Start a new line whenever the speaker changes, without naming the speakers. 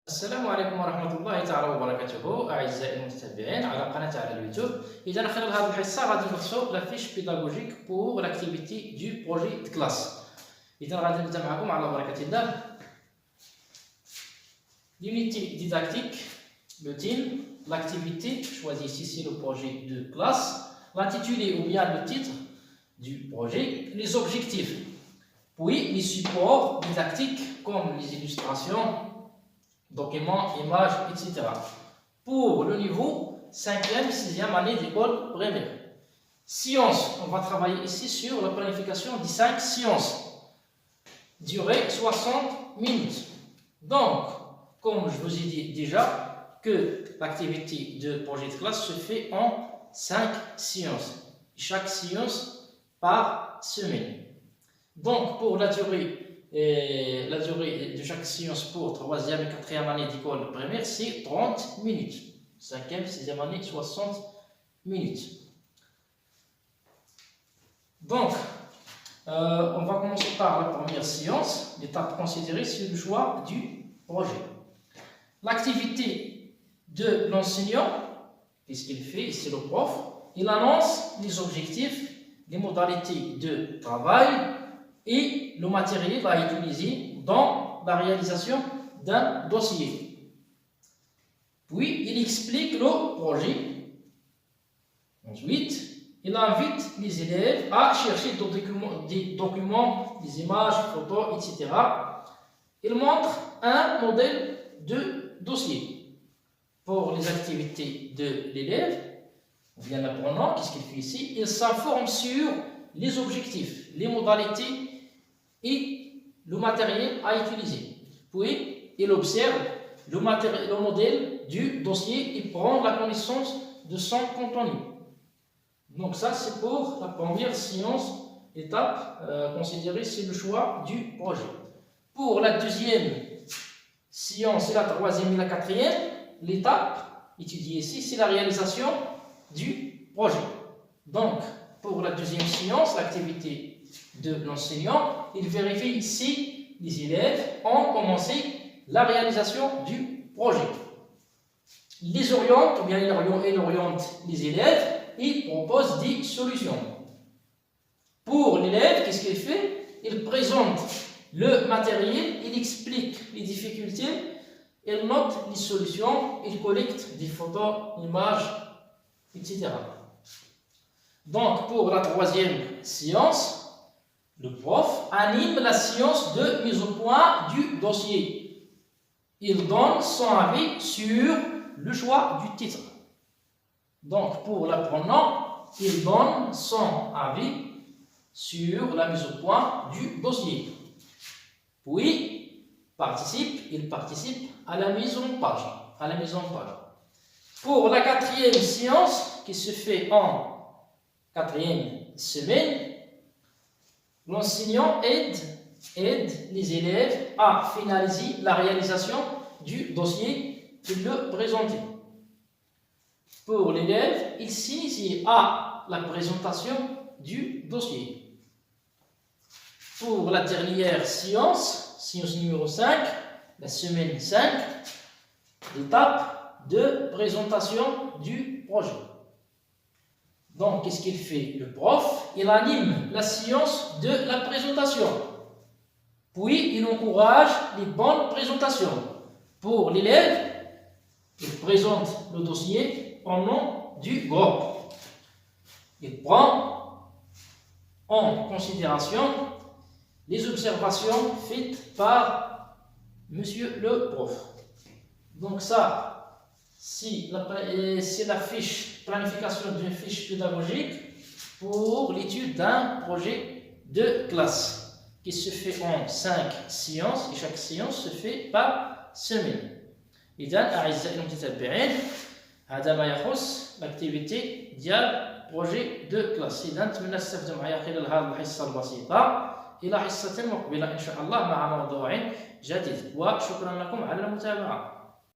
السلام عليكم ورحمة الله تعالى وبركاته أعزائي المتتبعين على قناة على اليوتيوب. إذا خلال هذه الحصة غادي ندرسو لا فيش بيداغوجيك بور لاكتيفيتي دو بروجي دو كلاس. إذا غادي نبدا معكم على بركة الله. L'unité didactique, le thème, l'activité, choisissez ici le projet de classe, l'intitulé ou bien le titre du projet, les objectifs, puis les supports didactiques comme les illustrations, documents, images, etc. Pour le niveau 5e, 6e année d'école primaire. Sciences, on va travailler ici sur la planification des 5 sciences. Durée 60 minutes. Donc, comme je vous ai dit déjà, que l'activité de projet de classe se fait en 5 séances. Chaque séance par semaine. Donc, pour la durée de chaque séance pour 3e et 4e année d'école primaire, c'est 30 minutes. 5e, 6e année, 60 minutes. Donc, on va commencer par la première séance. L'étape considérée, c'est le choix du projet. L'activité de l'enseignant, qu'est-ce qu'il fait? C'est le prof. Il annonce les objectifs, les modalités de travail et le matériel à utiliser dans la réalisation d'un dossier. Puis, il explique le projet. Ensuite, il invite les élèves à chercher des documents, des images, photos, etc. Il montre un modèle de dossier. Pour les activités de l'élève, ou bien l'apprenant, qu'est-ce qu'il fait ici? Il s'informe sur les objectifs, les modalités et le matériel à utiliser. Puis, il observe le modèle du dossier et prend la connaissance de son contenu. Donc ça, c'est pour la première séance, étape considérée, c'est le choix du projet. Pour la deuxième séance, et la troisième et la quatrième, l'étape étudiée ici, c'est la réalisation du projet. Donc, pour la deuxième séance, l'activité de l'enseignant, il vérifie si les élèves ont commencé la réalisation du projet. Il les oriente, ou bien il oriente les élèves, et propose des solutions. Pour l'élève, qu'est-ce qu'il fait? Il présente le matériel, il explique les difficultés, il note les solutions, il collecte des photos, images, etc. Donc, pour la troisième séance, le prof anime la séance de mise au point du dossier. Il donne son avis sur le choix du titre. Donc, pour l'apprenant, il donne son avis sur la mise au point du dossier. Puis, il participe à la mise en page. Pour la quatrième séance, qui se fait en quatrième semaine, l'enseignant aide les élèves à finaliser la réalisation du dossier et le présenter. Pour l'élève, il s'initie à la présentation du dossier. Pour la dernière séance numéro 5, la semaine 5, l'étape de présentation du projet. Donc, qu'est-ce qu'il fait? Le prof, il anime la séance de la présentation. Puis, il encourage les bonnes présentations. Pour l'élève, il présente le dossier au nom du groupe. Il prend en considération les observations faites par monsieur le prof. Donc ça, c'est la fiche planification d'une fiche pédagogique pour l'étude d'un projet de classe qui se fait en 5 séances et chaque séance se fait par semaine. إذن أعزائي المتتبعين هذا ما يخص l'activité ديال projet de classe. إذا نتمنى تستفيدوا معايا خلال هذه الحصة البسيطة. إلى حصة مقبلة إن شاء الله مع موضوع جديد، وشكرا لكم على المتابعة.